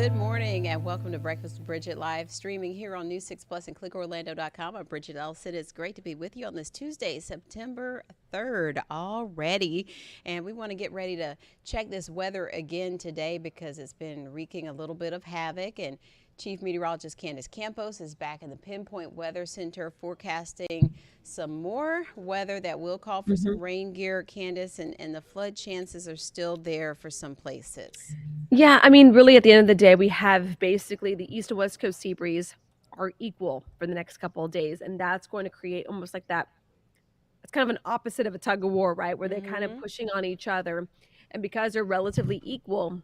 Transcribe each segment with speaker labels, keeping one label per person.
Speaker 1: Good morning and welcome to Breakfast with Bridgett live streaming here on News 6 Plus and clickorlando.com. I'm Bridgett Ellison. It's great to be with you on this Tuesday, September 3rd already. And we want to get ready to check this weather again today because it's been wreaking a little bit of havoc. And Chief Meteorologist Candace Campos is back in the Pinpoint Weather Center forecasting some more weather that will call for some rain gear, Candace, and the flood chances are still there for some places.
Speaker 2: Yeah, I mean, really, at the end of the day, we have basically the east and west coast sea breeze are equal for the next couple of days, and that's going to create almost like that. It's kind of an opposite of a tug of war, right? Where they're kind of pushing on each other, and because they're relatively equal,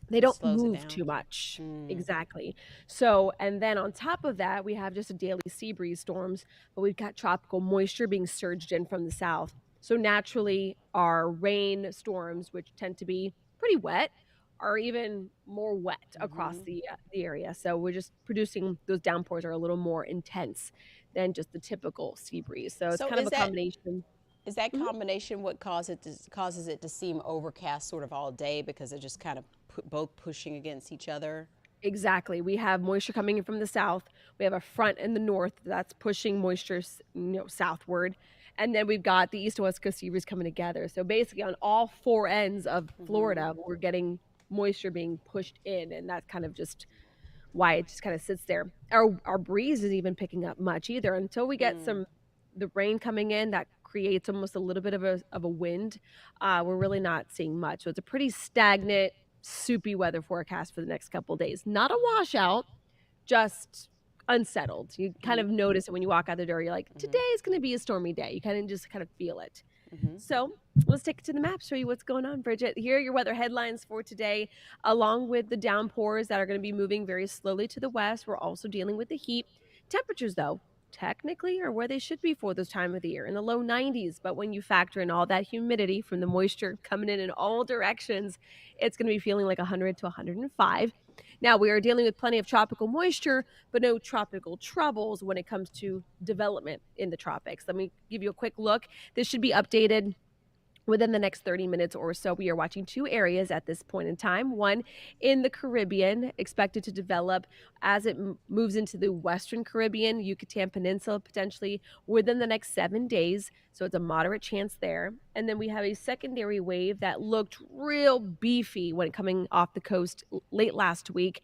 Speaker 2: they don't
Speaker 1: Slows it
Speaker 2: move
Speaker 1: down.
Speaker 2: too much. Exactly. So, and then on top of that, we have just a daily sea breeze storms, but we've got tropical moisture being surged in from the south. So naturally, our rain storms, which tend to be pretty wet, are even more wet across the area. So we're just producing those downpours are a little more intense than just the typical sea breeze. So it's
Speaker 1: So
Speaker 2: kind of a combination.
Speaker 1: is that
Speaker 2: Mhm.
Speaker 1: combination what causes it to seem overcast sort of all day because they're just kind of both pushing against each other?
Speaker 2: Exactly. We have moisture coming in from the south. We have a front in the north that's pushing moisture, southward. And then we've got the east and west coast sea breeze coming together. So basically, on all four ends of Florida, we're getting moisture being pushed in, and that's kind of just why it just kind of sits there. Our breeze isn't even picking up much either until we get some the rain coming in that creates almost a little bit of a wind. We're really not seeing much, so it's a pretty stagnant, soupy weather forecast for the next couple of days. Not a washout, just unsettled. You kind of notice it when you walk out the door. You're like, today is going to be a stormy day. You kind of just kind of feel it. So let's take it to the map, show you what's going on, Bridgett. Here are your weather headlines for today, along with the downpours that are going to be moving very slowly to the west. We're also dealing with the heat. Temperatures, though, technically are where they should be for this time of the year in the low 90s. But when you factor in all that humidity from the moisture coming in all directions, it's going to be feeling like 100 to 105. Now, we are dealing with plenty of tropical moisture, but no tropical troubles when it comes to development in the tropics. Let me give you a quick look. This should be updated within the next 30 minutes or so. We are watching two areas at this point in time. One in the Caribbean, expected to develop as it moves into the Western Caribbean, Yucatan Peninsula, potentially within the next 7 days. So it's a moderate chance there. And then we have a secondary wave that looked real beefy when coming off the coast late last week.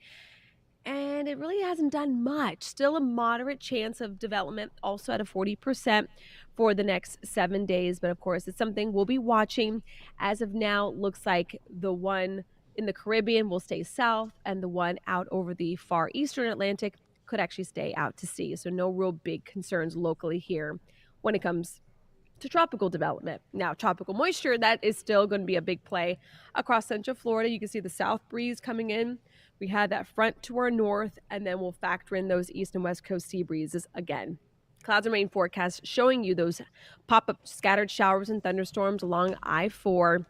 Speaker 2: And it really hasn't done much. Still a moderate chance of development, also at a 40% for the next 7 days. But of course, it's something we'll be watching. As of now, looks like the one in the Caribbean will stay south, and the one out over the far eastern Atlantic could actually stay out to sea. So, no real big concerns locally here when it comes to tropical development. Now, tropical moisture, that is still going to be a big play across central Florida. You can see the south breeze coming in. We had that front to our north, and then we'll factor in those east and west coast sea breezes again. Clouds and rain forecast showing you those pop up scattered showers and thunderstorms along I 4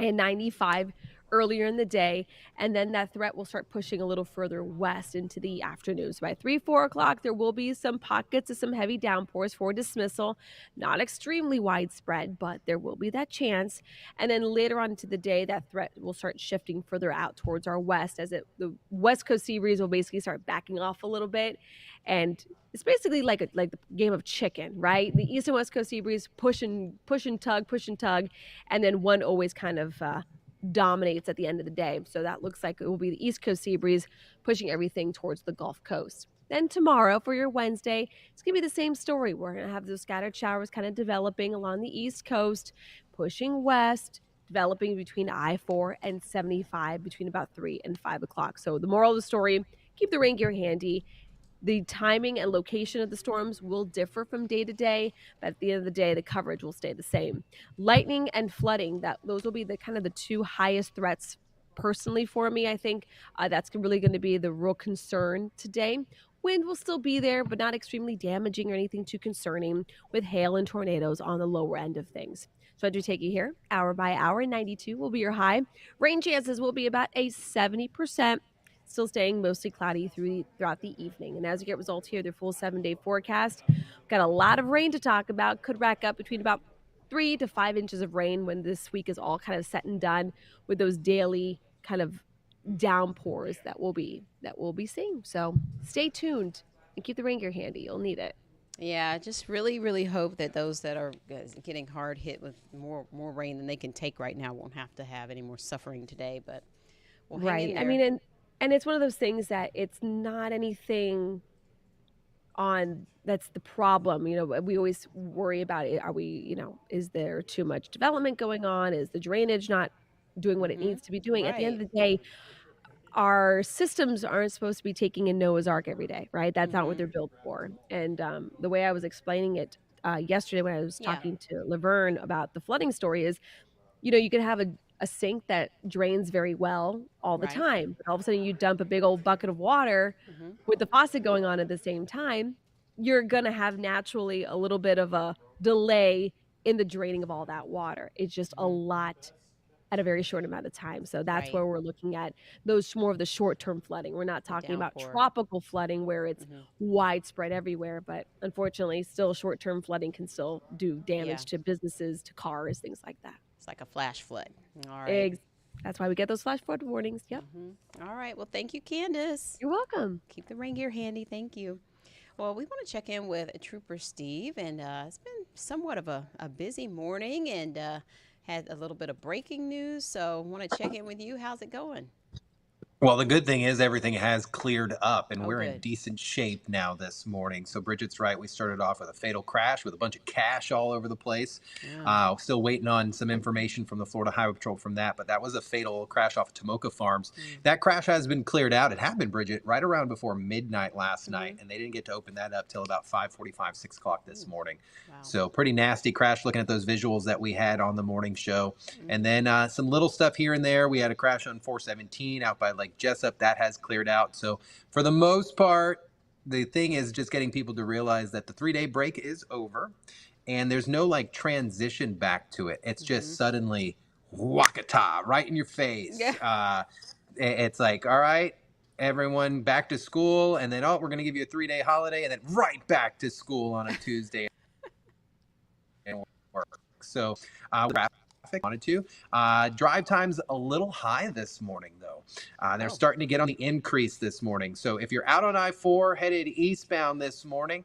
Speaker 2: and 95 earlier in the day, and then that threat will start pushing a little further west into the afternoon. So by 3-4 o'clock, there will be some pockets of some heavy downpours for dismissal. Not extremely widespread, but there will be that chance. And then later on into the day, that threat will start shifting further out towards our west as the west coast sea breeze will basically start backing off a little bit. And it's basically like the game of chicken, right? The east and west coast sea breeze push and tug, and then one always kind of dominates at the end of the day. So that looks like it will be the east coast sea breeze pushing everything towards the Gulf Coast. Then tomorrow for your Wednesday, it's going to be the same story. We're going to have those scattered showers kind of developing along the east coast, pushing west, developing between I 4 and 75 between about 3 and 5 o'clock. So the moral of the story, keep the rain gear handy. The timing and location of the storms will differ from day to day, but at the end of the day, the coverage will stay the same. Lightning and flooding, those will be the kind of the two highest threats personally for me. I think that's really going to be the real concern today. Wind will still be there, but not extremely damaging or anything too concerning, with hail and tornadoes on the lower end of things. So I do take you here, hour by hour. 92 will be your high. Rain chances will be about a 70%. Still staying mostly cloudy throughout the evening. And as you get results here, their full 7-day forecast, got a lot of rain to talk about. Could rack up between about 3 to 5 inches of rain when this week is all kind of set and done, with those daily kind of downpours that we'll be seeing. So stay tuned and keep the rain gear handy. You'll need it.
Speaker 1: Yeah, just really, really hope that those that are getting hard hit with more rain than they can take right now won't have to have any more suffering today. But we'll hang in
Speaker 2: Right. I
Speaker 1: there.
Speaker 2: mean, and it's one of those things that it's not anything on that's the problem. We always worry about it. Are we, is there too much development going on? Is the drainage not doing what it needs to be doing? At the end
Speaker 1: Right.
Speaker 2: of the day, our systems aren't supposed to be taking in Noah's Ark every day, right? That's not what they're built for. And the way I was explaining it yesterday when I was
Speaker 1: Yeah.
Speaker 2: talking to Laverne about the flooding story is, you could have a sink that drains very well all the
Speaker 1: Right.
Speaker 2: time, but all of a sudden you dump a big old bucket of water with the faucet going on at the same time, you're going to have naturally a little bit of a delay in the draining of all that water. It's just a lot at a very short amount of time. So that's
Speaker 1: Right.
Speaker 2: where we're looking at those more of the short-term flooding. We're not
Speaker 1: The
Speaker 2: talking about
Speaker 1: downpour.
Speaker 2: tropical flooding where it's widespread everywhere, but unfortunately, still short-term flooding can still do damage to businesses, to cars, things like that.
Speaker 1: It's like a flash flood. All right.
Speaker 2: That's why we get those flash flood warnings. Yep.
Speaker 1: All right. Well, thank you, Candace.
Speaker 2: You're welcome.
Speaker 1: Keep the rain gear handy. Thank you. Well, we want to check in with Trooper Steve, and it's been somewhat of a busy morning, and had a little bit of breaking news. So, want to check in with you. How's it going?
Speaker 3: Well, the good thing is everything has cleared up, and we're in
Speaker 1: good.
Speaker 3: decent shape now this morning. So Bridget's right. We started off with a fatal crash with a bunch of cash all over the place. Still waiting on some information from the Florida Highway Patrol from that, but that was a fatal crash off of Tomoka Farms. That crash has been cleared out. It happened, Bridget, right around before midnight last night, and they didn't get to open that up till about 5:45, 6 o'clock this morning.
Speaker 1: Wow.
Speaker 3: So pretty nasty crash looking at those visuals that we had on the morning show. And then some little stuff here and there. We had a crash on 417 out by Lake Jessup. That has cleared out. So for the most part, the thing is just getting people to realize that the 3-day break is over and there's no like transition back to it. It's just suddenly wakata right in your face.
Speaker 1: Yeah.
Speaker 3: It's like, all right, everyone back to school. And then, we're going to give you a 3-day holiday and then right back to school on a Tuesday. And work. So traffic wanted to. Drive time's a little high this morning, though. They're starting to get on the increase this morning. So if you're out on I-4 headed eastbound this morning,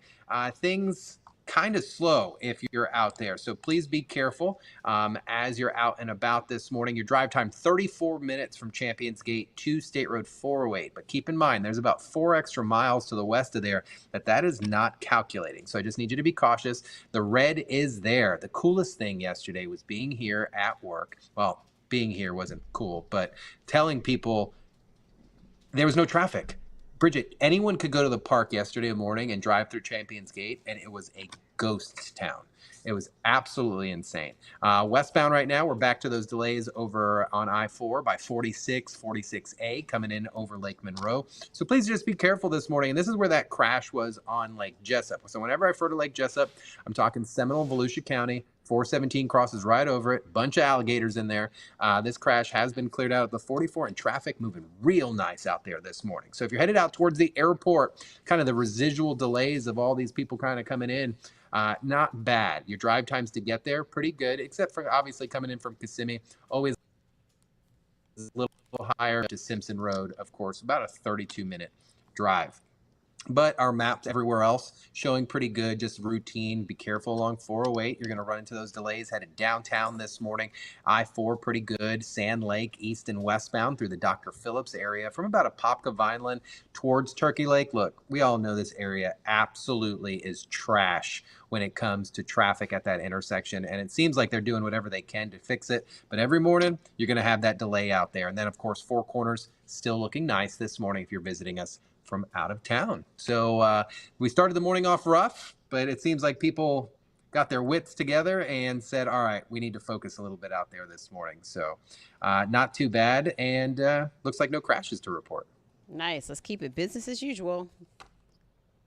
Speaker 3: things kind of slow if you're out there. So please be careful as you're out and about this morning. Your drive time, 34 minutes from Champions Gate to State Road 408. But keep in mind, there's about 4 extra miles to the west of there that is not calculating. So I just need you to be cautious. The red is there. The coolest thing yesterday was being here at work. Well, being here wasn't cool, but telling people there was no traffic. Bridget, anyone could go to the park yesterday morning and drive through Champions Gate, and it was a ghost town. It was absolutely insane. Westbound right now, we're back to those delays over on I-4 by 46, 46A coming in over Lake Monroe. So please just be careful this morning. And this is where that crash was on Lake Jessup. So whenever I refer to Lake Jessup, I'm talking Seminole, Volusia County. 417 crosses right over it. Bunch of alligators in there. This crash has been cleared out at the 44 and traffic moving real nice out there this morning. So if you're headed out towards the airport, kind of the residual delays of all these people kind of coming in, not bad. Your drive times to get there, pretty good, except for obviously coming in from Kissimmee, always a little higher to Simpson Road, of course, about a 32-minute drive. But our maps everywhere else showing pretty good, just routine. Be careful along 408. You're going to run into those delays headed downtown this morning. I-4 pretty good. Sand Lake, east and westbound through the Dr. Phillips area from about Apopka Vineland towards Turkey Lake. Look, we all know this area absolutely is trash when it comes to traffic at that intersection. And it seems like they're doing whatever they can to fix it. But every morning, you're going to have that delay out there. And then, of course, Four Corners still looking nice this morning if you're visiting us from out of town. So we started the morning off rough, but it seems like people got their wits together and said, all right, we need to focus a little bit out there this morning. So not too bad, and looks like no crashes to report.
Speaker 1: Nice. Let's keep it business as usual.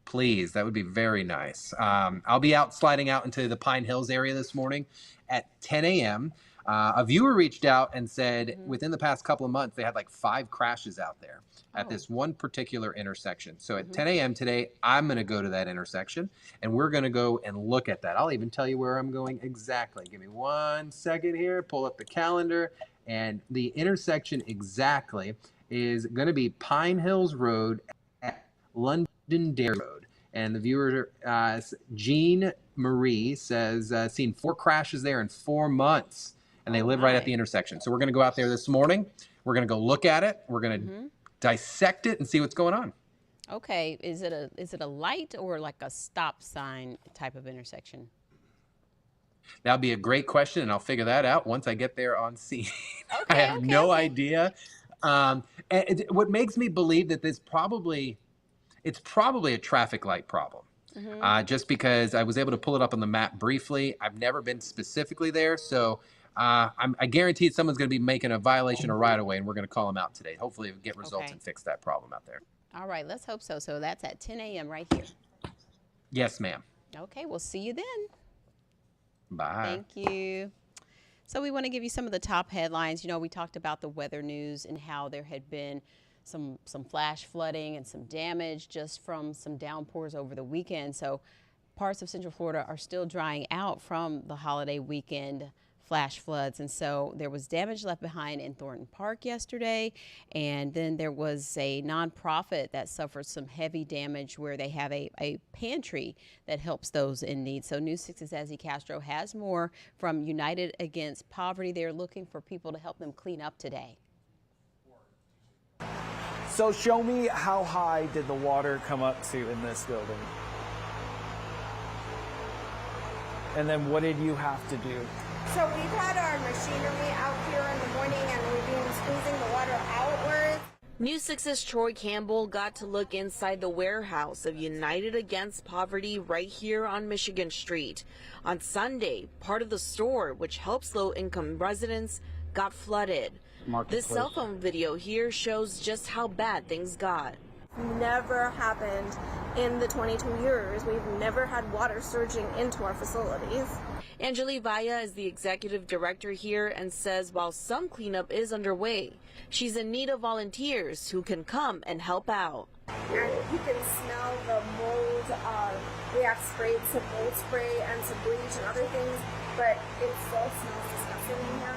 Speaker 3: Please, that would be very nice. I'll be out sliding out into the Pine Hills area this morning at 10 a.m. A viewer reached out and said within the past couple of months, they had like 5 crashes out there at this one particular intersection. So at 10 a.m. today, I'm going to go to that intersection and we're going to go and look at that. I'll even tell you where I'm going exactly. Give me 1 second here, pull up the calendar, and the intersection exactly is going to be Pine Hills Road at Londonderry Road. And the viewer, Jean Marie, says, seen 4 crashes there in 4 months. And they live right at the intersection. So we're going to go out there this morning. We're going to go look at it. We're going to dissect it and see what's going on.
Speaker 1: Okay, is it a light or like a stop sign type of intersection?
Speaker 3: That'll be a great question, and I'll figure that out once I get there on scene. I have no idea. And what makes me believe that it's probably a traffic light problem. Just because I was able to pull it up on the map briefly. I've never been specifically there, so I guarantee someone's going to be making a violation of right of way, and we're going to call them out today. Hopefully, we'll get results and fix that problem out there.
Speaker 1: All right, let's hope so. So that's at 10 a.m. right here.
Speaker 3: Yes, ma'am.
Speaker 1: Okay, we'll see you then.
Speaker 3: Bye.
Speaker 1: Thank you. So we want to give you some of the top headlines. You know, we talked about the weather news and how there had been some flash flooding and some damage just from some downpours over the weekend. So parts of Central Florida are still drying out from the holiday weekend flash floods, and so there was damage left behind in Thornton Park yesterday, and then there was a nonprofit that suffered some heavy damage where they have a pantry that helps those in need. So News 6's Azzy Castro has more from United Against Poverty. They're looking for people to help them clean up today.
Speaker 4: So show me, how high did the water come up to in this building? And then what did you have to do?
Speaker 5: So we've had our machinery out here in the morning and we've been squeezing the water outwards.
Speaker 6: News 6's Troy Campbell got to look inside the warehouse of United Against Poverty right here on Michigan Street. On Sunday, part of the store, which helps low-income residents, got flooded. This cell phone video here shows just how bad things got.
Speaker 5: Never happened in the 22 years. We've never had water surging into our facilities.
Speaker 6: Angeli Vaya is the executive director here and says while some cleanup is underway, she's in need of volunteers who can come and help out.
Speaker 5: And you can smell the mold. We have sprayed some mold spray and some bleach and other things, but it still smells disgusting in here.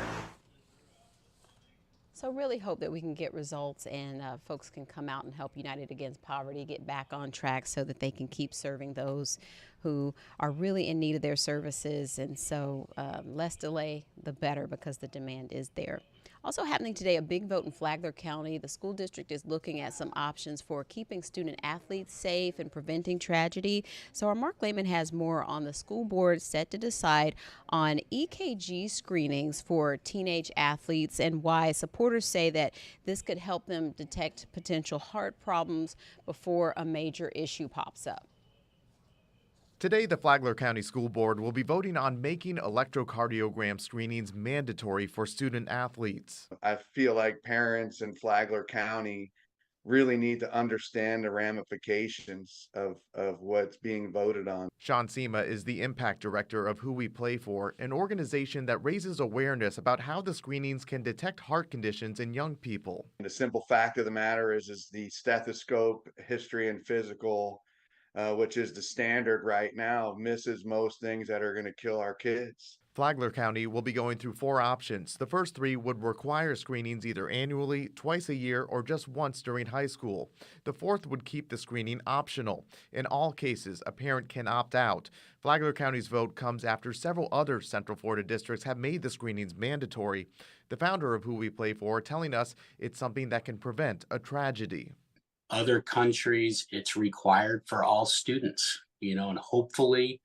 Speaker 1: So really hope that we can get results and folks can come out and help United Against Poverty get back on track so that they can keep serving those who are really in need of their services. And so less delay, the better, because the demand is there. Also happening today, a big vote in Flagler County. The school district is looking at some options for keeping student athletes safe and preventing tragedy. So our Mark Lehman has more on the school board set to decide on EKG screenings for teenage athletes and why supporters say that this could help them detect potential heart problems before a major issue pops up.
Speaker 7: Today, the Flagler County School Board will be voting on making electrocardiogram screenings mandatory for student athletes.
Speaker 8: I feel like parents in Flagler County really need to understand the ramifications of what's being voted on.
Speaker 7: Sean Sema is the impact director of Who We Play For, an organization that raises awareness about how the screenings can detect heart conditions in young people.
Speaker 8: And the simple fact of the matter is the stethoscope, history, and physical, which is the standard right now, misses most things that are going to kill our kids.
Speaker 7: Flagler County will be going through 4 options. The first 3 would require screenings either annually, twice a year, or just once during high school. The 4th would keep the screening optional. In all cases, a parent can opt out. Flagler County's vote comes after several other Central Florida districts have made the screenings mandatory. The founder of Who We Play For telling us it's something that can prevent a tragedy.
Speaker 9: Other countries, it's required for all students, and hopefully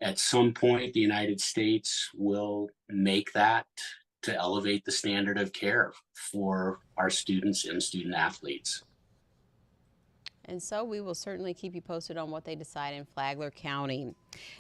Speaker 9: at some point the United States will make that to elevate the standard of care for our students and student athletes.
Speaker 1: And so we will certainly keep you posted on what they decide in Flagler County.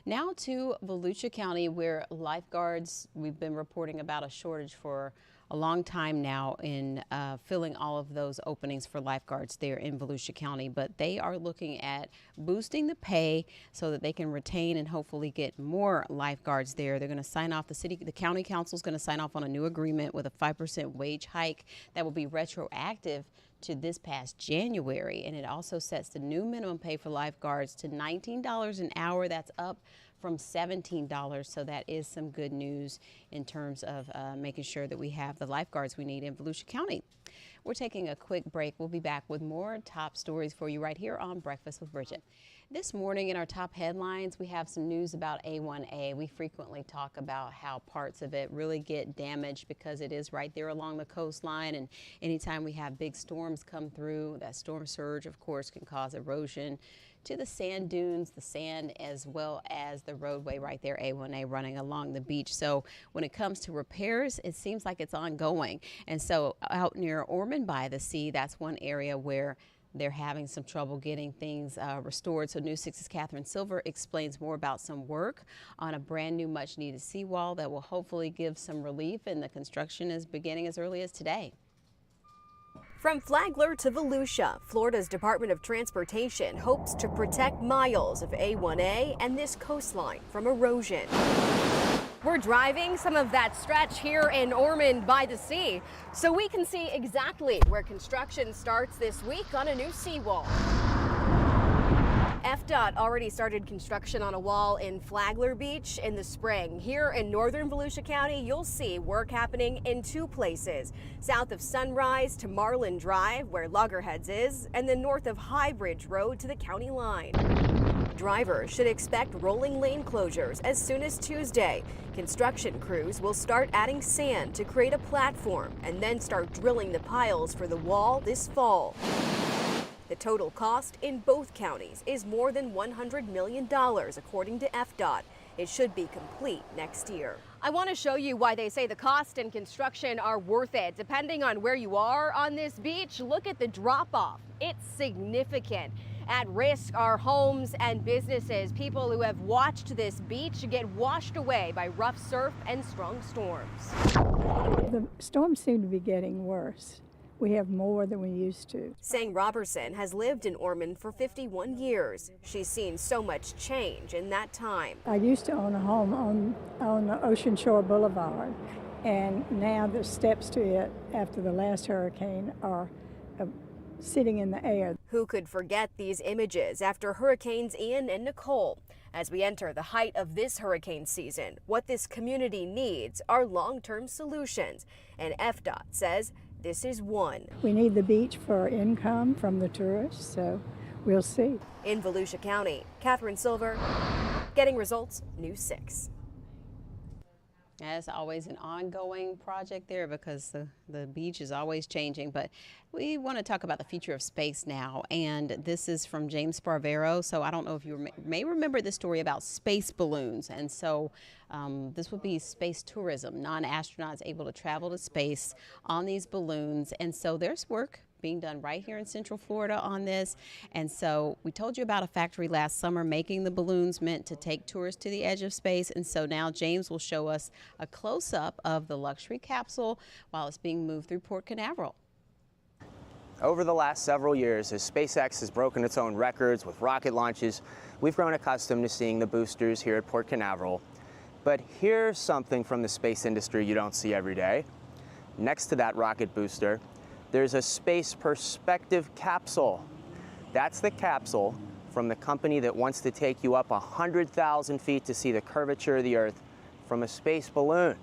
Speaker 1: Now to Volusia County, where lifeguards, we've been reporting about a shortage for a long time now in filling all of those openings for lifeguards there in Volusia County, but they are looking at boosting the pay so that they can retain and hopefully get more lifeguards there. They're going to sign off, the county council is going to sign off on a new agreement with a 5% wage hike that will be retroactive to this past January, and it also sets the new minimum pay for lifeguards to $19 an hour. That's up from $17, so that is some good news in terms of making sure that we have the lifeguards we need in Volusia County. We're taking a quick break. We'll be back with more top stories for you right here on Breakfast with Bridgett. This morning in our top headlines, we have some news about A1A. We frequently talk about how parts of it really get damaged because it is right there along the coastline. And anytime we have big storms come through, that storm surge, of course, can cause erosion to the sand dunes, the sand, as well as the roadway right there, A1A, running along the beach. So when it comes to repairs, it seems like it's ongoing. And so out near Ormond by the Sea, that's one area where they're having some trouble getting things restored. So News 6's Catherine Silver explains more about some work on a brand new much needed seawall that will hopefully give some relief, and the construction is beginning as early as today.
Speaker 10: From Flagler to Volusia, Florida's Department of Transportation hopes to protect miles of A1A and this coastline from erosion. We're driving some of that stretch here in Ormond by the Sea, so we can see exactly where construction starts this week on a new seawall. FDOT already started construction on a wall in Flagler Beach in the spring. Here in northern Volusia County, you'll see work happening in two places, south of Sunrise to Marlin Drive, where Loggerheads is, and then north of High Bridge Road to the county line. Drivers should expect rolling lane closures as soon as Tuesday. Construction crews will start adding sand to create a platform and then start drilling the piles for the wall this fall. The total cost in both counties is more than $100 million, according to FDOT. It should be complete next year. I want to show you why they say the cost and construction are worth it. Depending on where you are on this beach, look at the drop-off. It's significant. At risk are homes and businesses. People who have watched this beach get washed away by rough surf and strong storms.
Speaker 11: The storms seem to be getting worse. We have more than we used to.
Speaker 10: Sang Robertson has lived in Ormond for 51 years. She's seen so much change in that time.
Speaker 11: I used to own a home on the Ocean Shore Boulevard, and now the steps to it after the last hurricane are sitting in the air.
Speaker 10: Who could forget these images after Hurricanes Ian and Nicole? As we enter the height of this hurricane season, what this community needs are long-term solutions, and FDOT says this is one.
Speaker 11: We need the beach for income from the tourists, so we'll see.
Speaker 10: In Volusia County, Catherine Silver, Getting Results, News 6.
Speaker 1: As always, an ongoing project there because the beach is always changing. But we want to talk about the future of space now. And this is from James Sparvero. So I don't know if you may remember this story about space balloons. And so this would be space tourism, non-astronauts able to travel to space on these balloons. And so there's work being done right here in Central Florida on this. And so we told you about a factory last summer making the balloons meant to take tourists to the edge of space. And so now James will show us a close-up of the luxury capsule while it's being moved through Port Canaveral.
Speaker 12: Over the last several years, as SpaceX has broken its own records with rocket launches, we've grown accustomed to seeing the boosters here at Port Canaveral. But here's something from the space industry you don't see every day. Next to that rocket booster, there's a space perspective capsule. That's the capsule from the company that wants to take you up 100,000 feet to see the curvature of the Earth from a space balloon.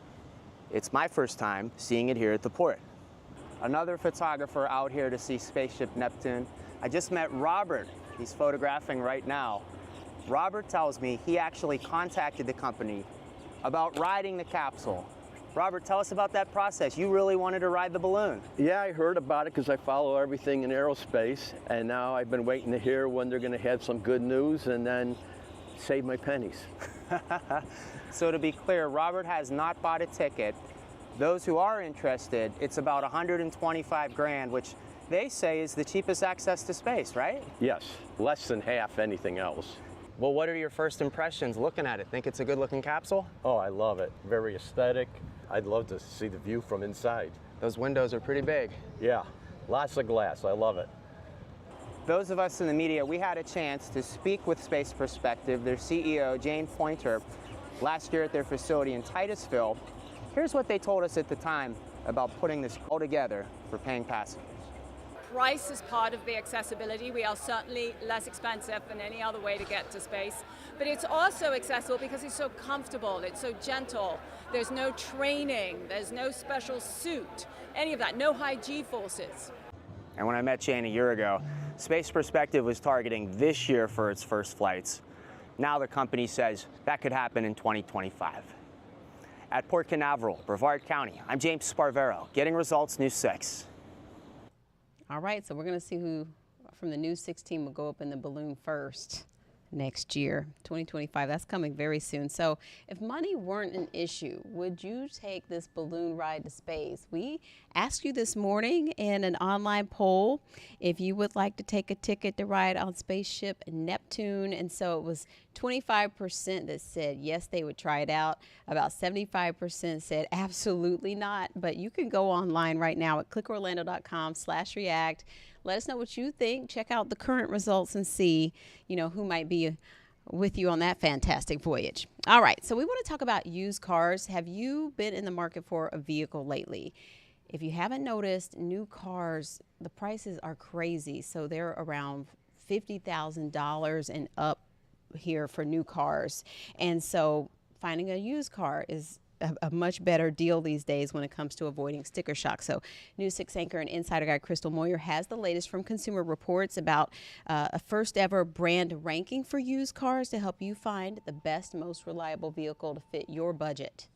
Speaker 12: It's my first time seeing it here at the port. Another photographer out here to see Spaceship Neptune. I just met Robert. He's photographing right now. Robert tells me he actually contacted the company about riding the capsule. Robert, tell us about that process. You really wanted to ride the balloon.
Speaker 13: Yeah, I heard about it because I follow everything in aerospace, and now I've been waiting to hear when they're going to have some good news and then save my pennies.
Speaker 12: So to be clear, Robert has not bought a ticket. Those who are interested, it's about 125 grand, which they say is the cheapest access to space, right?
Speaker 13: Yes, less than half anything else.
Speaker 12: Well, what are your first impressions looking at it? Think it's a good-looking capsule?
Speaker 13: Oh, I love it. Very aesthetic. I'd love to see the view from inside.
Speaker 12: Those windows are pretty big.
Speaker 13: Yeah, lots of glass. I love it.
Speaker 12: Those of us in the media, we had a chance to speak with Space Perspective, their CEO, Jane Pointer, last year at their facility in Titusville. Here's what they told us at the time about putting this all together for paying passengers.
Speaker 14: Price is part of the accessibility. We are certainly less expensive than any other way to get to space, but it's also accessible because it's so comfortable, it's so gentle. There's no training, there's no special suit, any of that, no high G-forces.
Speaker 12: And when I met Jane a year ago, Space Perspective was targeting this year for its first flights. Now the company says that could happen in 2025. At Port Canaveral, Brevard County, I'm James Sparvero, Getting Results, News 6.
Speaker 1: All right, so we're going to see who from the News 6 team will go up in the balloon first next year, 2025. That's coming very soon. So if money weren't an issue, would you take this balloon ride to space? We asked you this morning in an online poll if you would like to take a ticket to ride on spaceship Neptune. And so it was 25% that said yes, they would try it out. About 75% said absolutely not. But you can go online right now at clickorlando.com/react. Let us know what you think. Check out the current results and see, who might be with you on that fantastic voyage. All right, so we want to talk about used cars. Have you been in the market for a vehicle lately? If you haven't noticed, new cars, the prices are crazy. So they're around $50,000 and up here for new cars. And so finding a used car is a much better deal these days when it comes to avoiding sticker shock. So News 6 anchor and insider guy Crystal Moyer has the latest from Consumer Reports about a first ever brand ranking for used cars to help you find the best, most reliable vehicle to fit your budget.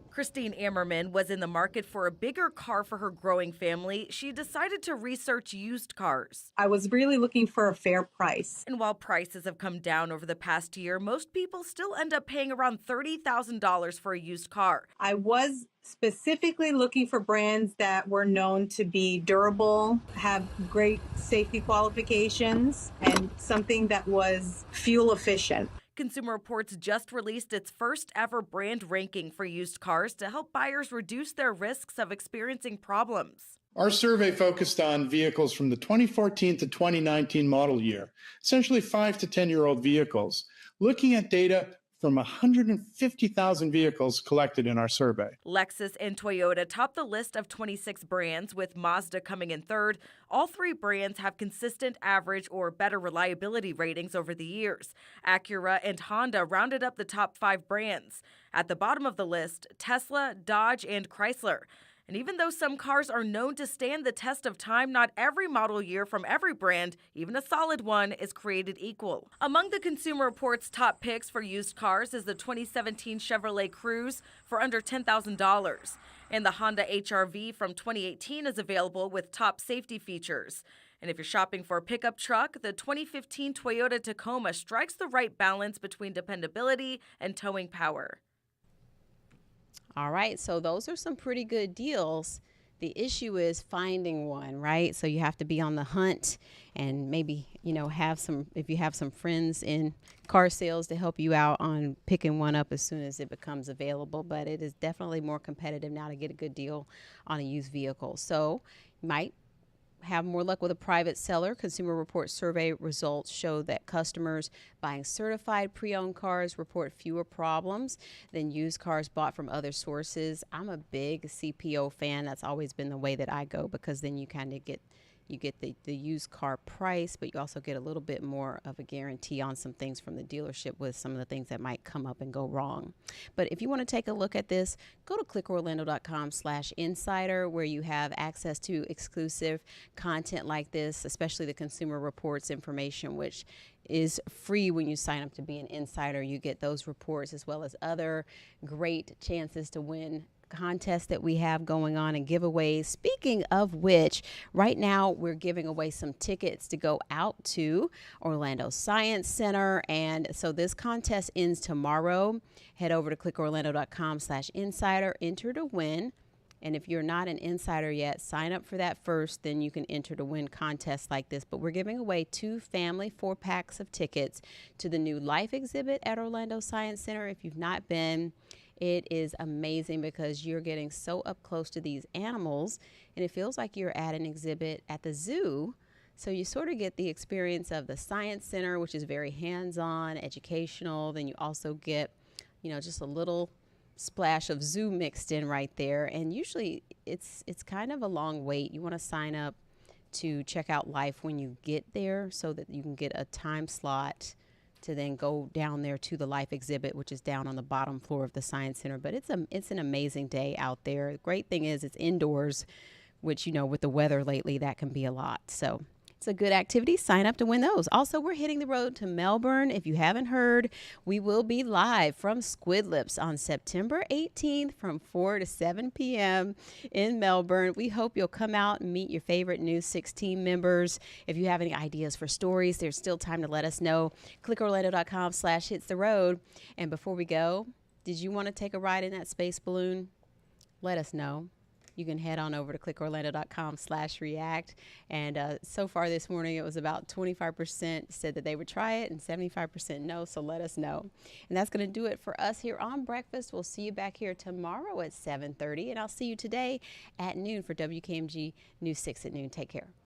Speaker 15: Christine Ammerman was in the market for a bigger car for her growing family. She decided to research used cars.
Speaker 16: I was really looking for a fair price.
Speaker 15: And while prices have come down over the past year, most people still end up paying around $30,000 for a used car.
Speaker 16: I was specifically looking for brands that were known to be durable, have great safety qualifications, and something that was fuel efficient.
Speaker 15: Consumer Reports just released its first ever brand ranking for used cars to help buyers reduce their risks of experiencing problems.
Speaker 17: Our survey focused on vehicles from the 2014 to 2019 model year, essentially 5 to 10-year-old vehicles, looking at data from 150,000 vehicles collected in our survey.
Speaker 15: Lexus and Toyota top the list of 26 brands, with Mazda coming in third. All three brands have consistent, average, or better reliability ratings over the years. Acura and Honda rounded up the top 5 brands. At the bottom of the list, Tesla, Dodge, and Chrysler. And even though some cars are known to stand the test of time, not every model year from every brand, even a solid one, is created equal. Among the Consumer Reports' top picks for used cars is the 2017 Chevrolet Cruze for under $10,000. And the Honda HR-V from 2018 is available with top safety features. And if you're shopping for a pickup truck, the 2015 Toyota Tacoma strikes the right balance between dependability and towing power.
Speaker 1: All right, so those are some pretty good deals. The issue is finding one, right? So you have to be on the hunt and maybe, if you have some friends in car sales to help you out on picking one up as soon as it becomes available. But it is definitely more competitive now to get a good deal on a used vehicle. So you might have more luck with a private seller. Consumer Reports survey results show that customers buying certified pre-owned cars report fewer problems than used cars bought from other sources. I'm a big CPO fan. That's always been the way that I go, because then you kind of get the used car price, but you also get a little bit more of a guarantee on some things from the dealership with some of the things that might come up and go wrong. But if you want to take a look at this, go to clickorlando.com/insider, where you have access to exclusive content like this, especially the Consumer Reports information, which is free when you sign up to be an insider. You get those reports as well as other great chances to win contests that we have going on and giveaways. Speaking of which, right now we're giving away some tickets to go out to Orlando Science Center, and so this contest ends tomorrow. Head over to clickorlando.com/insider, enter to win. And if you're not an insider yet, sign up for that first, then you can enter to win contests like this. But we're giving away 2 family 4-packs of tickets to the new Life exhibit at Orlando Science Center. If you've not been, it is amazing because you're getting so up close to these animals, and it feels like you're at an exhibit at the zoo. So you sort of get the experience of the Science Center, which is very hands-on, educational. Then you also get, just a little splash of zoo mixed in right there. And usually it's kind of a long wait. You want to sign up to check out Life when you get there so that you can get a time slot to then go down there to the Life exhibit, which is down on the bottom floor of the Science Center. But it's an amazing day out there. The great thing is it's indoors, which, with the weather lately, that can be a lot. So it's a good activity. Sign up to win those. Also, we're hitting the road to Melbourne. If you haven't heard, we will be live from Squid Lips on September 18th from 4 to 7 p.m. in Melbourne. We hope you'll come out and meet your favorite News 6 team members. If you have any ideas for stories, there's still time to let us know. clickorlando.com/hitstheroad. And before we go, did you want to take a ride in that space balloon? Let us know. You can head on over to clickorlando.com/react. And so far this morning, it was about 25% said that they would try it and 75% no. So let us know. And that's going to do it for us here on Breakfast. We'll see you back here tomorrow at 7:30. And I'll see you today at noon for WKMG News 6 at noon. Take care.